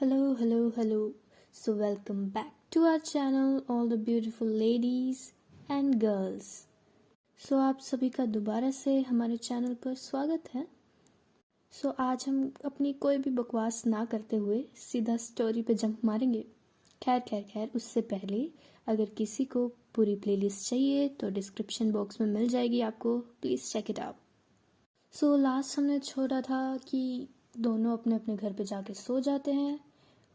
Hello, hello, hello. So, welcome back to our channel, all the beautiful ladies and girls. So, आप सभी का दोबारा से हमारे चैनल पर स्वागत है. So, आज हम अपनी कोई भी बकवास ना करते हुए सीधा स्टोरी पे जंप मारेंगे. खैर उससे पहले अगर किसी को पूरी प्लेलिस्ट चाहिए तो डिस्क्रिप्शन बॉक्स में मिल जाएगी आपको. Please check it out. So last हमने छोड़ा था कि दोनों अपने अपने घर पे जाके सो जाते हैं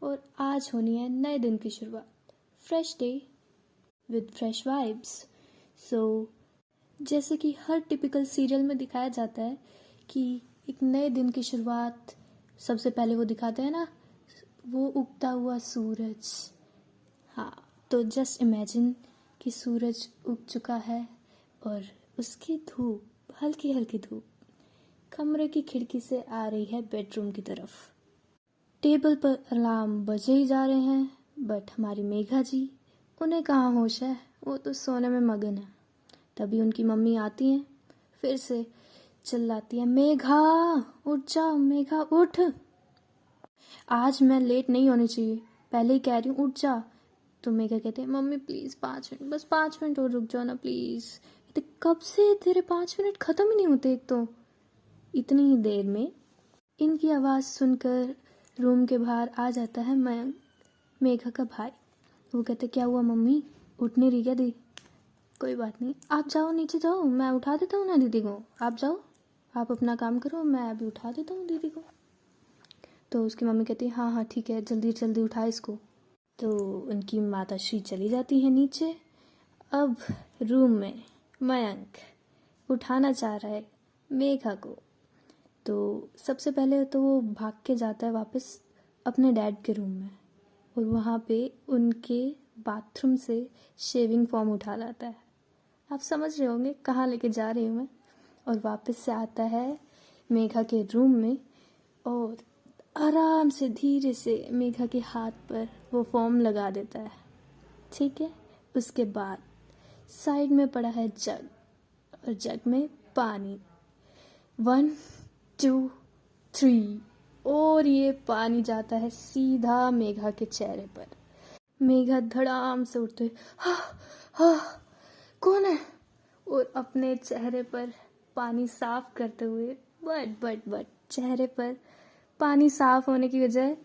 और आज होनी है नए दिन की शुरुआत. Fresh day with fresh vibes. So जैसे कि हर टिपिकल सीरियल में दिखाया जाता है कि एक नए दिन की शुरुआत सबसे पहले वो दिखाते हैं ना, वो उगता हुआ सूरज. हाँ, तो जस्ट इमेजिन कि सूरज उग चुका है और उसकी धूप, हल्की हल्की धूप कमरे की खिड़की से आ रही है बेडरूम की तरफ. टेबल पर अलार्म बजे ही जा रहे हैं, बट हमारी मेघा जी, उन्हें कहाँ होश है, वो तो सोने में मगन है. तभी उनकी मम्मी आती हैं, फिर से चिल्लाती है, मेघा उठ जा, मेघा उठ, आज मैं लेट नहीं होनी चाहिए, पहले ही कह रही हूँ उठ जा. तो मेघा कहते हैं, मम्मी प्लीज़ 5 मिनट, बस 5 मिनट और रुक जाओ ना प्लीज़. तो कब से तेरे 5 मिनट ख़त्म ही नहीं होते. एक तो इतनी ही देर में इनकी आवाज़ सुनकर रूम के बाहर आ जाता है मयंक, मेघा का भाई. वो कहते, क्या हुआ मम्मी, उठ नहीं रही क्या दी? कोई बात नहीं, आप जाओ नीचे जाओ, मैं उठा देता हूँ ना दीदी को. आप जाओ, आप अपना काम करो, मैं अभी उठा देता हूँ दीदी को. तो उसकी मम्मी कहती है, हाँ ठीक है, जल्दी जल्दी उठा इसको. तो उनकी माता श्री चली जाती है नीचे. अब रूम में मयंक उठाना चाह रहा है मेघा को. तो सबसे पहले तो वो भाग के जाता है वापस अपने डैड के रूम में और वहाँ पे उनके बाथरूम से शेविंग फोम उठा लाता है. आप समझ रहे होंगे कहाँ लेके जा रही हूँ मैं. और वापस से आता है मेघा के रूम में और आराम से धीरे से मेघा के हाथ पर वो फोम लगा देता है. ठीक है, उसके बाद साइड में पड़ा है जग और जग में पानी. 1 2 3 और ये पानी जाता है सीधा मेघा के चेहरे पर. मेघा धड़ाम से उठते, हाँ कौन है, और अपने चेहरे पर पानी साफ करते हुए बट चेहरे पर पानी साफ होने की वजह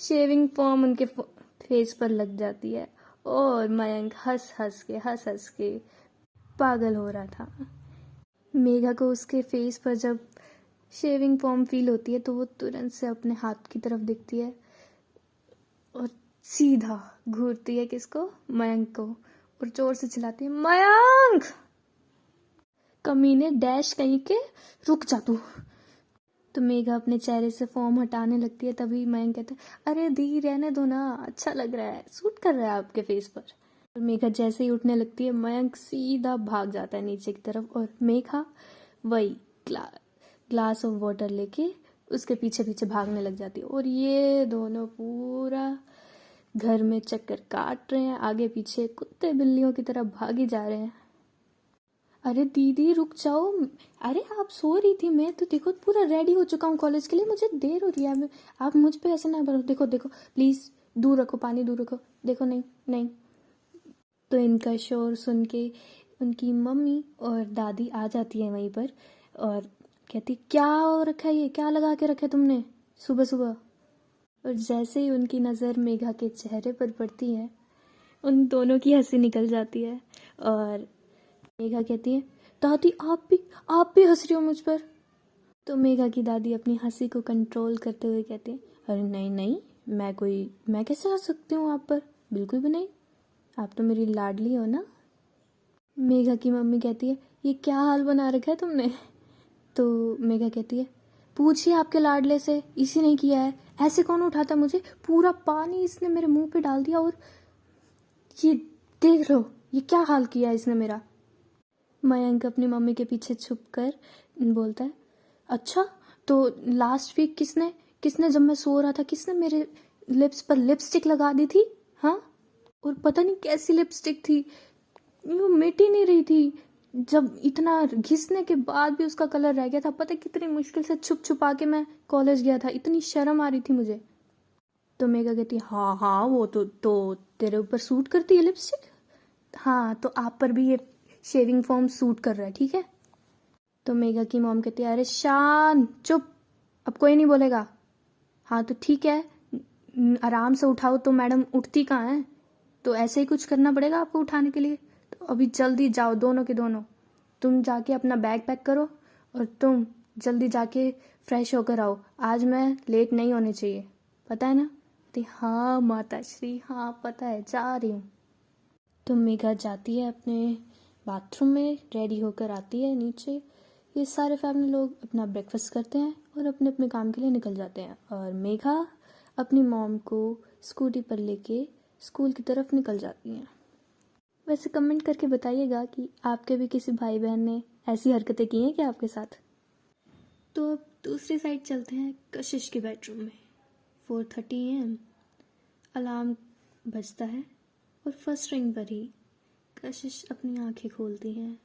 शेविंग फोम उनके फेस पर लग जाती है. और मयंक हंस हंस के पागल हो रहा था. मेघा को उसके फेस पर जब शेविंग फोम फील होती है तो वो तुरंत से अपने हाथ की तरफ देखती है और सीधा घूरती है किसको, मयंक को, और जोर से चिल्लाती है, मयंक कमीने डैश कहीं के, रुक जा तू. तो मेघा अपने चेहरे से फोम हटाने लगती है. तभी मयंक कहता है, अरे दी रहने दो ना, अच्छा लग रहा है, सूट कर रहा है आपके फेस पर. और मेघा जैसे ही उठने लगती है मयंक सीधा भाग जाता है नीचे की तरफ और मेघा वही ग्लास ऑफ वाटर लेके उसके पीछे पीछे भागने लग जाती है. और ये दोनों पूरा घर में चक्कर काट रहे हैं, आगे पीछे कुत्ते बिल्लियों की तरह भागे जा रहे हैं. अरे दीदी रुक जाओ, अरे आप सो रही थी, मैं तो देखो पूरा रेडी हो चुका हूँ कॉलेज के लिए, मुझे देर हो रही है, आप मुझ पे ऐसे ना बोलो. देखो प्लीज़ दूर रखो, पानी दूर रखो, देखो नहीं. तो इनका शोर सुन के उनकी मम्मी और दादी आ जाती है वहीं पर और कहती, क्या हो रखा है, ये क्या लगा के रखा है तुमने सुबह सुबह. और जैसे ही उनकी नज़र मेघा के चेहरे पर पड़ती है उन दोनों की हंसी निकल जाती है. और मेघा कहती है, दादी आप भी हंस रही हो मुझ पर. तो मेघा की दादी अपनी हंसी को कंट्रोल करते हुए कहती है, अरे नहीं, मैं कैसे हंस सकती हूँ आप पर, बिल्कुल भी नहीं, आप तो मेरी लाडली हो ना. मेघा की मम्मी कहती है, ये क्या हाल बना रखा है तुमने. तो मेघा कहती है, पूछिए आपके लाडले से, इसी ने किया है, ऐसे कौन उठाता मुझे, पूरा पानी इसने मेरे मुंह पे डाल दिया, और ये देख लो ये क्या हाल किया इसने मेरा. मयंक अपनी मम्मी के पीछे छुप कर बोलता है, अच्छा तो लास्ट वीक किसने जब मैं सो रहा था किसने मेरे लिप्स पर लिपस्टिक लगा दी थी, हाँ, और पता नहीं कैसी लिपस्टिक थी, वो मिट ही नहीं रही थी. जब इतना घिसने के बाद भी उसका कलर रह गया था, पता कितनी मुश्किल से छुपा के मैं कॉलेज गया था, इतनी शर्म आ रही थी मुझे. तो मेघा कहती है हाँ हाँ वो तो तेरे ऊपर सूट करती है लिपस्टिक। हाँ तो आप पर भी ये शेविंग फोम सूट कर रहा है, ठीक है। तो मेघा की मॉम कहती है अरे शान चुप, अब कोई नहीं बोलेगा। हाँ तो ठीक है, आराम से उठाओ। तो मैडम उठती कहाँ है, तो ऐसे ही कुछ करना पड़ेगा आपको उठाने के लिए। तो अभी जल्दी जाओ दोनों के दोनों, तुम जाके अपना बैग पैक करो और तुम जल्दी जाके फ्रेश होकर आओ, आज मैं लेट नहीं होनी चाहिए, पता है ना। तो हाँ माता श्री, हाँ पता है, जा रही हूँ। तो मेघा जाती है अपने बाथरूम में, रेडी होकर आती है नीचे। ये सारे फैमिली लोग अपना ब्रेकफास्ट करते हैं और अपने अपने काम के लिए निकल जाते हैं, और मेघा अपनी मॉम को स्कूटी पर लेके स्कूल की तरफ निकल जाती हैं। वैसे कमेंट करके बताइएगा कि आपके भी किसी भाई बहन ने ऐसी हरकतें की हैं क्या आपके साथ। तो अब दूसरी साइड चलते हैं कशिश के बेडरूम में। 4:30 AM अलार्म बजता है और फर्स्ट रिंग पर ही कशिश अपनी आंखें खोलती हैं,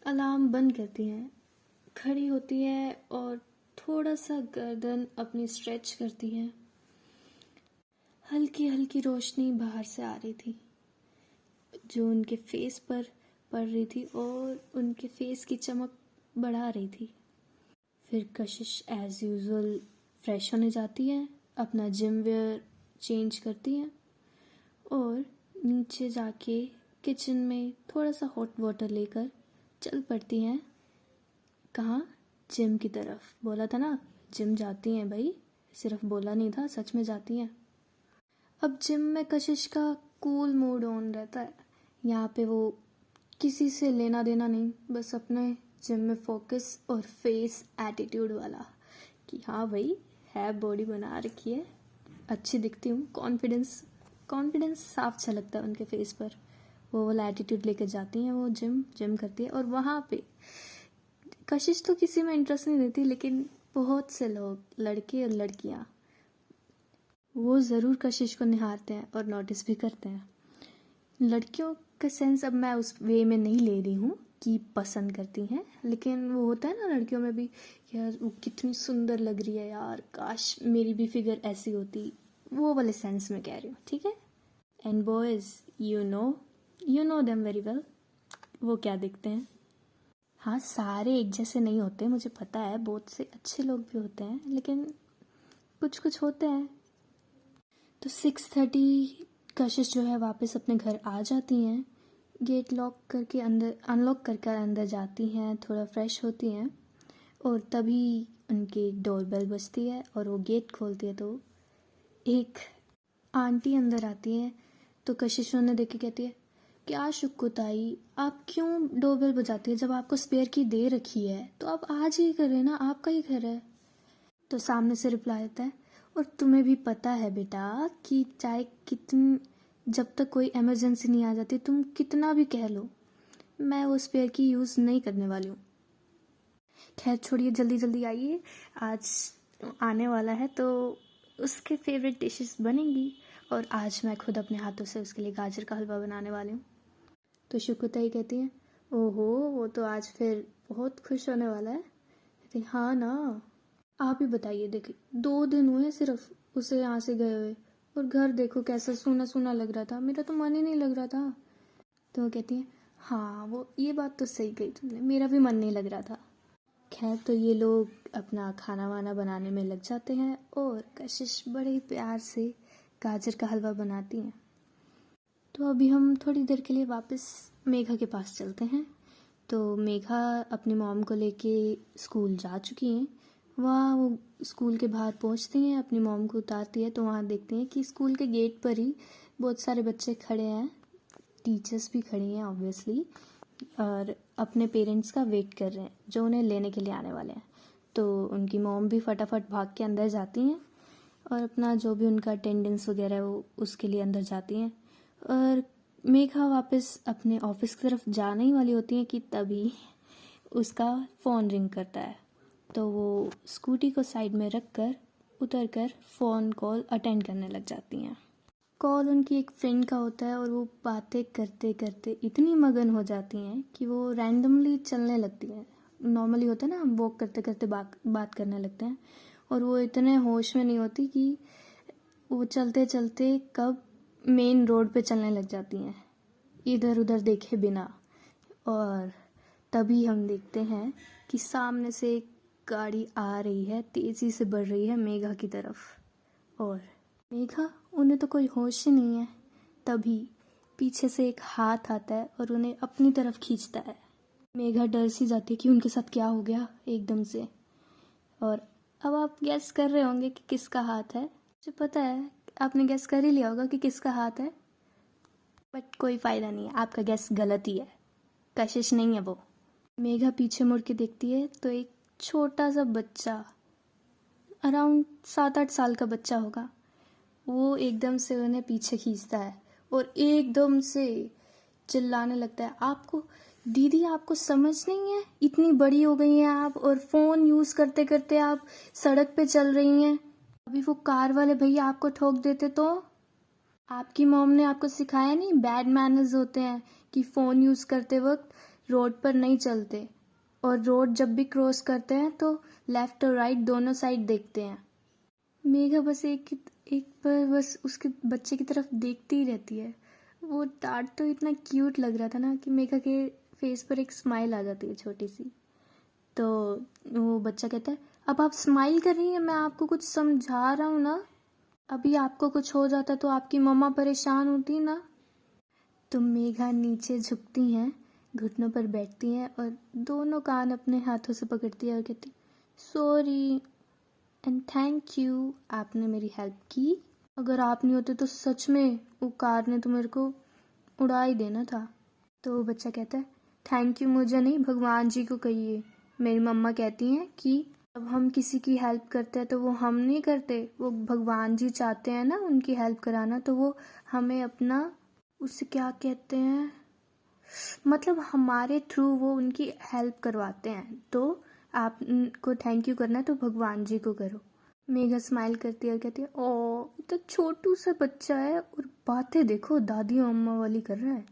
अलार्म बंद करती हैं, खड़ी होती है और थोड़ा सा गर्दन अपनी स्ट्रेच करती है। हल्की हल्की रोशनी बाहर से आ रही थी जो उनके फेस पर पड़ रही थी और उनके फेस की चमक बढ़ा रही थी। फिर कशिश एज यूजुअल फ्रेश होने जाती है, अपना जिम वेयर चेंज करती हैं और नीचे जाके किचन में थोड़ा सा हॉट वाटर लेकर चल पड़ती हैं। कहाँ, जिम की तरफ। बोला था ना जिम जाती हैं भाई, सिर्फ बोला नहीं था, सच में जाती हैं। अब जिम में कशिश का कूल मूड ऑन रहता है। यहाँ पे वो किसी से लेना देना नहीं, बस अपने जिम में फोकस और फेस एटीट्यूड वाला कि हाँ भाई है, बॉडी बना रखी है, अच्छी दिखती हूँ, कॉन्फिडेंस साफ झलकता है उनके फेस पर। वो वाला एटीट्यूड लेकर जाती हैं, वो जिम करती है। और वहाँ पे कशिश तो किसी में इंटरेस्ट नहीं लेती, लेकिन बहुत से लोग, लड़के और लड़कियाँ, वो ज़रूर कशिश को निहारते हैं और नोटिस भी करते हैं। लड़कियों का सेंस अब मैं उस वे में नहीं ले रही हूँ कि पसंद करती हैं, लेकिन वो होता है ना लड़कियों में भी, यार वो कितनी सुंदर लग रही है यार, काश मेरी भी फिगर ऐसी होती, वो वाले सेंस में कह रही हूँ, ठीक है। And boys, you know them very well, वो क्या दिखते हैं। हाँ सारे एक जैसे नहीं होते, मुझे पता है, बहुत से अच्छे लोग भी होते हैं, लेकिन कुछ कुछ होते हैं। तो 6:30 कशिश जो है वापस अपने घर आ जाती हैं, गेट लॉक करके अंदर, अनलॉक कर अंदर जाती हैं, थोड़ा फ्रेश होती हैं, और तभी उनकी डोरबेल बजती है और वो गेट खोलती है तो एक आंटी अंदर आती है। तो कशिश उन्हें देख के कहती है क्या शुक्को ताई, आप क्यों डोरबेल बजाती है, जब आपको स्पेयर की दे रखी है तो आप आज ही करें ना, आपका ही घर है। तो सामने से रिप्लाई आता है और तुम्हें भी पता है बेटा कि चाहे कितनी, जब तक कोई इमरजेंसी नहीं आ जाती, तुम कितना भी कह लो, मैं वो स्पेयर की यूज़ नहीं करने वाली हूँ। खैर छोड़िए, जल्दी जल्दी आइए, आज आने वाला है तो उसके फेवरेट डिशेस बनेंगी, और आज मैं खुद अपने हाथों से उसके लिए गाजर का हलवा बनाने वाली हूँ। तो शुक्ताई कहती है ओहो, वो तो आज फिर बहुत खुश होने वाला है। कहती हाँ ना, आप ही बताइए, देखिए 2 दिन हुए सिर्फ उसे यहाँ से गए हुए, और घर देखो कैसा सूना सूना लग रहा था, मेरा तो मन ही नहीं लग रहा था। तो वो कहती है हाँ वो ये बात तो सही कही तुमने, मेरा भी मन नहीं लग रहा था। खैर तो ये लोग अपना खाना वाना बनाने में लग जाते हैं और कशिश बड़े ही प्यार से गाजर का हलवा बनाती हैं। तो अभी हम थोड़ी देर के लिए वापस मेघा के पास चलते हैं। तो मेघा अपनी मॉम को लेके स्कूल जा चुकी हैं। वहाँ वो स्कूल के बाहर पहुँचती हैं, अपनी मॉम को उतारती है, तो वहाँ देखते हैं कि स्कूल के गेट पर ही बहुत सारे बच्चे खड़े हैं, टीचर्स भी खड़ी हैं ऑब्वियसली, और अपने पेरेंट्स का वेट कर रहे हैं जो उन्हें लेने के लिए आने वाले हैं। तो उनकी मॉम भी फटाफट भाग के अंदर जाती हैं और अपना जो भी उनका अटेंडेंस वगैरह है वो उसके लिए अंदर जाती हैं। और मेघा वापस अपने ऑफिस की तरफ जाने ही वाली होती हैं कि तभी उसका फ़ोन रिंग करता है। तो वो स्कूटी को साइड में रख कर उतर कर फ़ोन कॉल अटेंड करने लग जाती हैं। कॉल उनकी एक फ्रेंड का होता है और वो बातें करते करते इतनी मगन हो जाती हैं कि वो रैंडमली चलने लगती हैं। नॉर्मली होता है ना, हम वॉक करते करते बात करने लगते हैं, और वो इतने होश में नहीं होती कि वो चलते चलते कब मेन रोड पे चलने लग जाती हैं, इधर उधर देखे बिना। और तभी हम देखते हैं कि सामने से एक गाड़ी आ रही है, तेज़ी से बढ़ रही है मेघा की तरफ। और मेघा, उन्हें तो कोई होश ही नहीं है। तभी पीछे से एक हाथ आता है और उन्हें अपनी तरफ खींचता है। मेघा डर सी जाती है कि उनके साथ क्या हो गया एकदम से। और अब आप गैस कर रहे होंगे कि किसका हाथ है। मुझे पता है आपने गैस कर ही लिया होगा कि किसका हाथ है, बट कोई फ़ायदा नहीं है, आपका गैस गलत ही है। कशिश नहीं है वो। मेघा पीछे मुड़ के देखती है तो एक छोटा सा बच्चा, अराउंड 7-8 साल का बच्चा होगा, वो एकदम से उन्हें पीछे खींचता है और एकदम से चिल्लाने लगता है, आपको दीदी, आपको समझ नहीं है, इतनी बड़ी हो गई हैं आप और फ़ोन यूज़ करते करते आप सड़क पे चल रही हैं। अभी वो कार वाले भैया आपको ठोक देते तो? आपकी मॉम ने आपको सिखाया नहीं, बैड मैनर्स होते हैं कि फ़ोन यूज़ करते वक्त रोड पर नहीं चलते, और रोड जब भी क्रॉस करते हैं तो लेफ़्ट और राइट दोनों साइड देखते हैं। मेघा बस एक बार बस उसके बच्चे की तरफ देखती ही रहती है। वो डांट तो इतना क्यूट लग रहा था ना कि मेघा के फेस पर एक स्माइल आ जाती है छोटी सी। तो वो बच्चा कहता है, अब आप स्माइल कर रही हैं, मैं आपको कुछ समझा रहा हूँ ना। अभी आपको कुछ हो जाता तो आपकी मम्मा परेशान होती ना। तो मेघा नीचे झुकती हैं, घुटनों पर बैठती हैं और दोनों कान अपने हाथों से पकड़ती है और कहती, सॉरी एंड थैंक यू, आपने मेरी हेल्प की। अगर आप नहीं होते तो सच में वो कार ने तो मेरे को उड़ा ही देना था। तो वो बच्चा कहता है, थैंक यू मुझे नहीं, भगवान जी को कहिए। मेरी मम्मा कहती हैं कि अब हम किसी की हेल्प करते हैं तो वो हम नहीं करते, वो भगवान जी चाहते हैं ना उनकी हेल्प कराना, तो वो हमें अपना, उसे क्या कहते हैं, मतलब हमारे थ्रू वो उनकी हेल्प करवाते हैं। तो आपको थैंक यू करना है तो भगवान जी को करो। मेघा स्माइल करती है और कहती है, ओ तो छोटू सा बच्चा है और बातें देखो दादी और अम्मा वाली कर रहा है।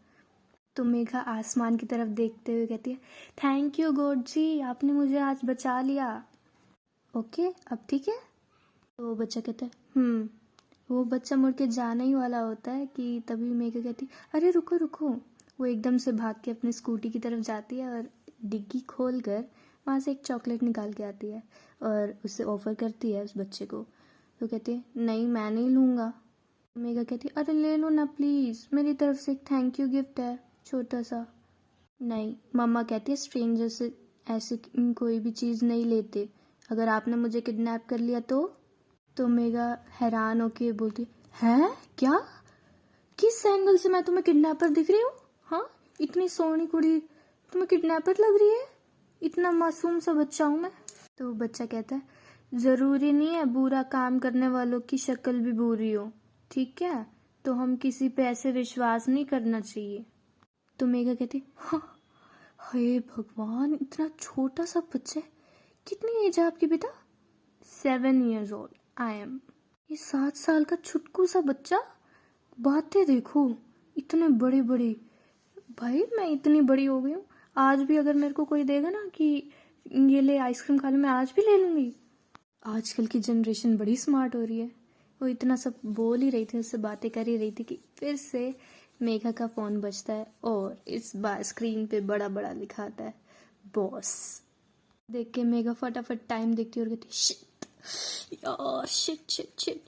तो मेघा आसमान की तरफ देखते हुए कहती है, थैंक यू गॉड जी, आपने मुझे आज बचा लिया। ओके अब ठीक है। तो वो बच्चा कहता है वो बच्चा मुड़ के जाना ही वाला होता है कि तभी मेघा कहती, अरे रुको रुको। वो एकदम से भाग के अपनी स्कूटी की तरफ जाती है और डिग्गी खोल कर वहाँ से एक चॉकलेट निकाल के आती है और उसे ऑफ़र करती है उस बच्चे को। तो कहती है, नहीं मैं नहीं लूँगा। मेघा कहती है, अरे ले लो ना प्लीज़, मेरी तरफ से एक थैंक यू गिफ्ट है छोटा सा। नहीं, मम्मा कहती है स्ट्रेंजर से ऐसे कोई भी चीज़ नहीं लेते, अगर आपने मुझे किडनैप कर लिया तो मेघा हैरान होके बोलती, हैं क्या, किस एंगल से मैं तुम्हें किडनैपर दिख रही हूँ? हाँ, इतनी सोहनी कुड़ी तुम्हें किडनैपर लग रही है, इतना मासूम सा बच्चा हूँ मैं। तो बच्चा कहता है, ज़रूरी नहीं है बुरा काम करने वालों की शक्ल भी बुरी हो, ठीक है, तो हम किसी पे ऐसे विश्वास नहीं करना चाहिए। तो मेघा कहती, हाँ, हे भगवान, इतना छोटा सा बच्चा है। कितनी एज है आपकी बेटा? 7 years old आई एम। ये 7 साल का छुटकू सा बच्चा, बातें देखो इतने बड़े बड़े। भाई मैं इतनी बड़ी हो गई हूँ, आज भी अगर मेरे को कोई देगा ना कि ये ले आइसक्रीम खा ले, मैं आज भी ले लूँगी। आजकल की जनरेशन बड़ी स्मार्ट हो रही है। वो इतना सब बोल ही रही थी, उससे बातें कर ही रही थी कि फिर से मेघा का फ़ोन बजता है और इस बार स्क्रीन पे बड़ा बड़ा लिखा आता है, बॉस। देख के मेघा फटाफट टाइम देखती है और कहती, शिट यार, शिट शिट शिट।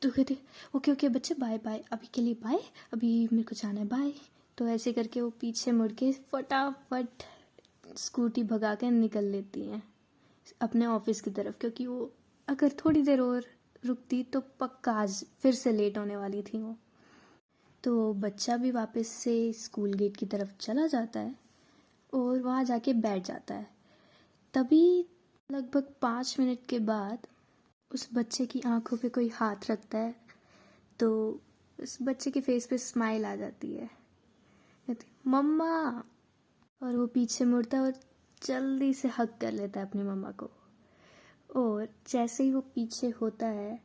तो कहती, ओके ओके बच्चे, बाय बाय, अभी के लिए बाय, अभी मेरे को जाना है, बाय। तो ऐसे करके वो पीछे मुड़ के फटाफट स्कूटी भगा के निकल लेती हैं अपने ऑफिस की तरफ, क्योंकि वो अगर थोड़ी देर और रुकती तो पक्का आज फिर से लेट होने वाली थी वो। तो बच्चा भी वापस से स्कूल गेट की तरफ चला जाता है और वहाँ जाके बैठ जाता है। तभी लगभग 5 मिनट के बाद उस बच्चे की आंखों पे कोई हाथ रखता है, तो उस बच्चे के फेस पे स्माइल आ जाती है, कहती, मम्मा। और वो पीछे मुड़ता है और जल्दी से हग कर लेता है अपनी मम्मा को। और जैसे ही वो पीछे होता है,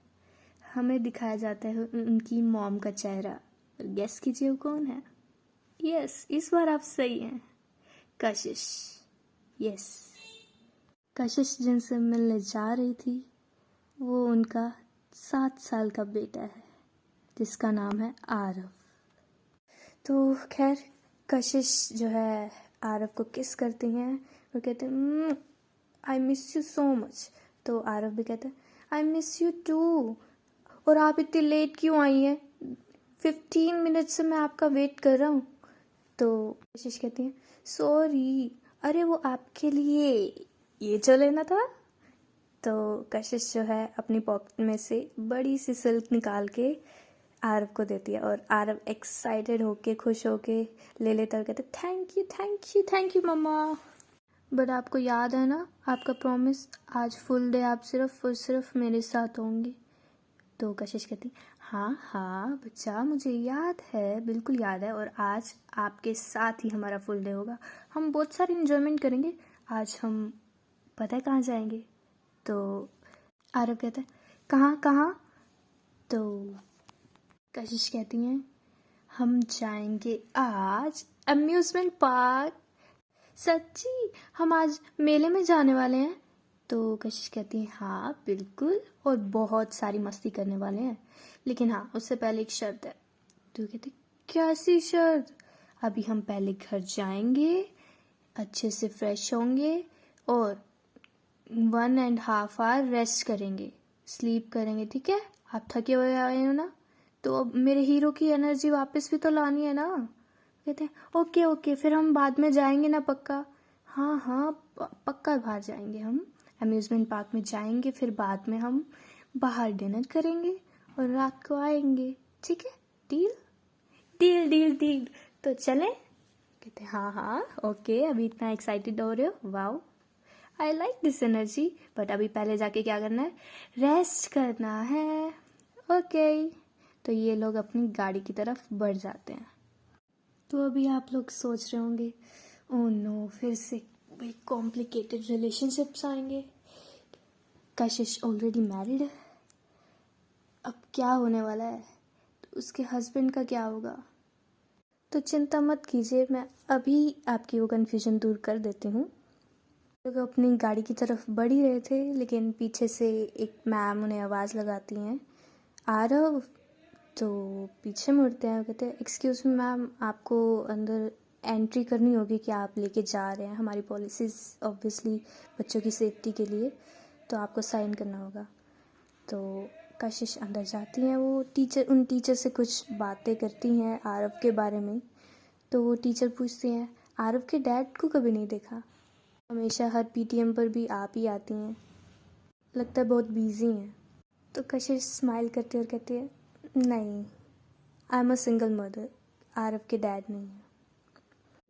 हमें दिखाया जाता है उनकी मॉम का चेहरा। और गेस कीजिए वो कौन है? यस, इस बार आप सही हैं, कशिश। यस, कशिश जिनसे मिलने जा रही थी वो उनका 7 साल का बेटा है। जिसका नाम है आरव। तो खैर कशिश जो है आरव को किस करती हैं और कहते हैं I miss you so much. तो आरव भी कहते हैं आई मिस यू टू, और आप इतनी लेट क्यों आई हैं? 15 मिनट से मैं आपका वेट कर रहा हूँ। तो कशिश कहती हैं सॉरी, अरे वो आपके लिए ये जो लेना था। तो कशिश जो है अपनी पॉकेट में से बड़ी सी सिल्क निकाल के आरव को देती है, और आरव एक्साइटेड होके खुश होके ले लेता है और कहते thank you thank you thank you mamma. But आपको याद है ना आपका प्रॉमिस, आज फुल डे आप सिर्फ और सिर्फ मेरे साथ होंगे। तो कशिश कहती हाँ हाँ बच्चा, मुझे याद है, बिल्कुल याद है, और आज आपके साथ ही हमारा फुल डे होगा। हम बहुत सारी इन्जॉयमेंट करेंगे। आज हम पता है कहाँ जाएंगे? तो आरव कहता है कहाँ कहाँ? तो कशिश कहती हैं हम जाएंगे आज अम्यूज़मेंट पार्क। सच्ची? हम आज मेले में जाने वाले हैं? तो कशिश कहती है हाँ बिल्कुल, और बहुत सारी मस्ती करने वाले हैं, लेकिन हाँ उससे पहले एक शर्त है। तो कहती कैसी शर्त? अभी हम पहले घर जाएंगे, अच्छे से फ्रेश होंगे और 1.5 आवर रेस्ट करेंगे, स्लीप करेंगे, ठीक है? आप थके हुए आए हो ना, तो अब मेरे हीरो की एनर्जी वापस भी तो लानी है ना। कहते हैं ओके ओके, फिर हम बाद में जाएंगे ना पक्का? हाँ हाँ पक्का बाहर जाएंगे, हम अम्यूज़मेंट पार्क में जाएंगे, फिर बाद में हम बाहर डिनर करेंगे और रात को आएंगे, ठीक है? Deal deal deal deal. तो चलें? कहते हाँ हाँ ओके, अभी इतना एक्साइटेड हो रहे हो, wow I like this energy, but अभी पहले जाके क्या करना है? रेस्ट करना है। ओके। तो ये लोग अपनी गाड़ी की तरफ बढ़ जाते हैं। तो अभी आप लोग सोच रहे होंगे ओह नो, फिर से भाई कॉम्प्लिकेटेड रिलेशनशिप्स आएंगे, कशिश ऑलरेडी मैरिड है, अब क्या होने वाला है? तो उसके हस्बैंड का क्या होगा? तो चिंता मत कीजिए, मैं अभी आपकी वो कन्फ्यूजन दूर कर देती हूँ। लोग अपनी गाड़ी की तरफ बढ़ ही रहे थे, लेकिन पीछे से एक मैम उन्हें आवाज़ लगाती हैं आरव। तो पीछे मुड़ते हैं, कहते हैं एक्सक्यूज़ मी मैम, आपको अंदर एंट्री करनी होगी कि आप लेके जा रहे हैं, हमारी पॉलिसीज़ ऑब्वियसली बच्चों की सेफ्टी के लिए, तो आपको साइन करना होगा। तो कशिश अंदर जाती हैं, वो उन टीचर से कुछ बातें करती हैं आरव के बारे में। तो वो टीचर पूछती हैं आरव के डैड को कभी नहीं देखा, हमेशा हर पीटीएम पर भी आप ही आती हैं, लगता है बहुत बिजी हैं। तो कशिश स्माइल करती है और कहती है नहीं, I am a single mother, Aarav के डैड नहीं है।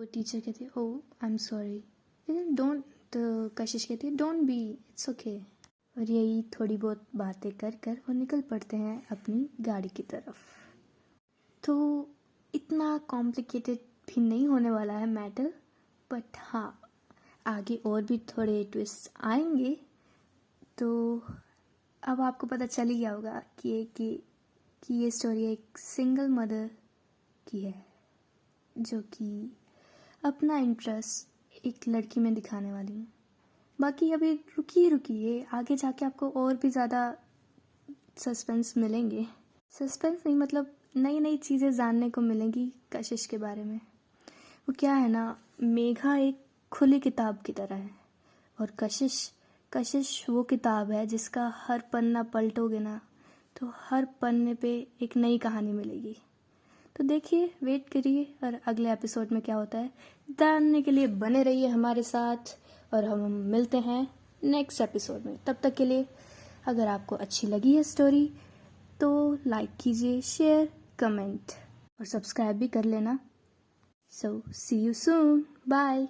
वो टीचर कहती है ओह आई एम सॉरी, डोंट। तो कशिश कहती है डोंट बी, इट्स ओके। और यही थोड़ी बहुत बातें कर कर वो निकल पड़ते हैं अपनी गाड़ी की तरफ। तो इतना कॉम्प्लिकेटेड भी नहीं होने वाला है मैटर, बट हाँ आगे और भी थोड़े ट्विस्ट आएंगे। तो अब आपको पता चल ही गया होगा कि ये स्टोरी एक सिंगल मदर की है, जो कि अपना इंटरेस्ट एक लड़की में दिखाने वाली है। बाकी अभी रुकिए, आगे जाके आपको और भी ज़्यादा सस्पेंस मिलेंगे। सस्पेंस नहीं, मतलब नई नई चीज़ें जानने को मिलेंगी कशिश के बारे में। वो क्या है ना, मेघा एक खुली किताब की तरह है, और कशिश वो किताब है जिसका हर पन्ना पलटोगे ना तो हर पन्ने पे एक नई कहानी मिलेगी। तो देखिए, वेट करिए, और अगले एपिसोड में क्या होता है जानने के लिए बने रहिए हमारे साथ, और हम मिलते हैं नेक्स्ट एपिसोड में। तब तक के लिए अगर आपको अच्छी लगी है स्टोरी तो लाइक कीजिए, शेयर, कमेंट और सब्सक्राइब भी कर लेना। सो सी यू सून, बाय।